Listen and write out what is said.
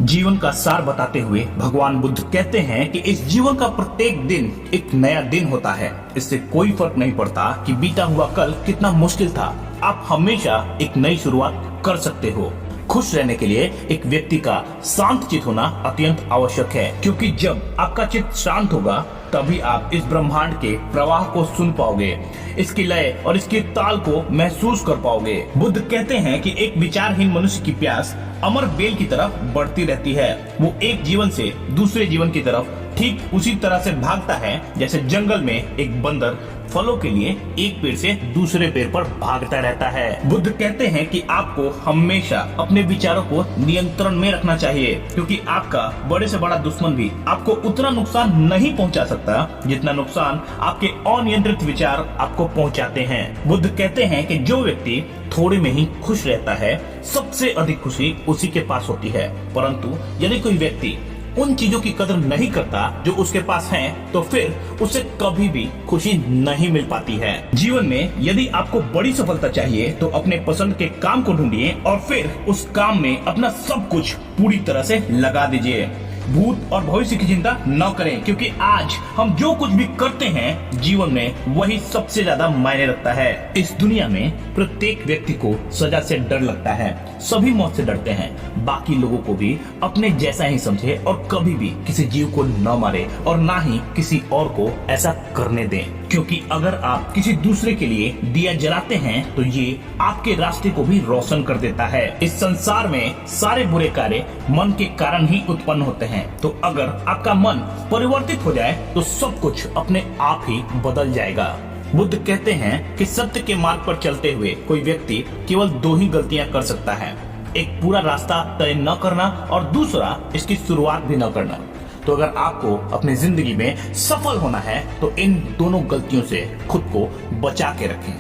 जीवन का सार बताते हुए भगवान बुद्ध कहते हैं कि इस जीवन का प्रत्येक दिन एक नया दिन होता है। इससे कोई फर्क नहीं पड़ता कि बीता हुआ कल कितना मुश्किल था। आप हमेशा एक नई शुरुआत कर सकते हो। खुश रहने के लिए एक व्यक्ति का शांत चित्त होना अत्यंत आवश्यक है, क्योंकि जब आपका चित्त शांत होगा तभी आप इस ब्रह्मांड के प्रवाह को सुन पाओगे, इसकी लय और इसके ताल को महसूस कर पाओगे। बुद्ध कहते हैं कि एक विचारहीन मनुष्य की प्यास अमर बेल की तरफ बढ़ती रहती है। वो एक जीवन से दूसरे जीवन की तरफ ठीक उसी तरह से भागता है जैसे जंगल में एक बंदर फलों के लिए एक पेड़ से दूसरे पेड़ पर भागता रहता है। बुद्ध कहते हैं कि आपको हमेशा अपने विचारों को नियंत्रण में रखना चाहिए, क्योंकि आपका बड़े से बड़ा दुश्मन भी आपको उतना नुकसान नहीं पहुंचा सकता जितना नुकसान आपके अनियंत्रित विचार आपको पहुंचाते हैं। बुद्ध कहते हैं कि जो व्यक्ति थोड़े में ही खुश रहता है, सबसे अधिक खुशी उसी के पास होती है। परंतु यदि कोई व्यक्ति उन चीजों की कदर नहीं करता जो उसके पास हैं, तो फिर उसे कभी भी खुशी नहीं मिल पाती है। जीवन में यदि आपको बड़ी सफलता चाहिए तो अपने पसंद के काम को ढूंढिए और फिर उस काम में अपना सब कुछ पूरी तरह से लगा दीजिए। भूत और भविष्य की चिंता न करें, क्योंकि आज हम जो कुछ भी करते हैं जीवन में वही सबसे ज्यादा मायने रखता है। इस दुनिया में प्रत्येक व्यक्ति को सजा से डर लगता है, सभी मौत से डरते हैं। बाकी लोगों को भी अपने जैसा ही समझे और कभी भी किसी जीव को न मारे और ना ही किसी और को ऐसा करने दें, क्योंकि अगर आप किसी दूसरे के लिए दिया जलाते हैं तो ये आपके रास्ते को भी रोशन कर देता है। इस संसार में सारे बुरे कार्य मन के कारण ही उत्पन्न होते हैं, तो अगर आपका मन परिवर्तित हो जाए तो सब कुछ अपने आप ही बदल जाएगा। बुद्ध कहते हैं कि सत्य के मार्ग पर चलते हुए कोई व्यक्ति केवल दो ही गलतियां कर सकता है, एक पूरा रास्ता तय न करना और दूसरा इसकी शुरुआत भी न करना। तो अगर आपको अपनी जिंदगी में सफल होना है तो इन दोनों गलतियों से खुद को बचा के रखें।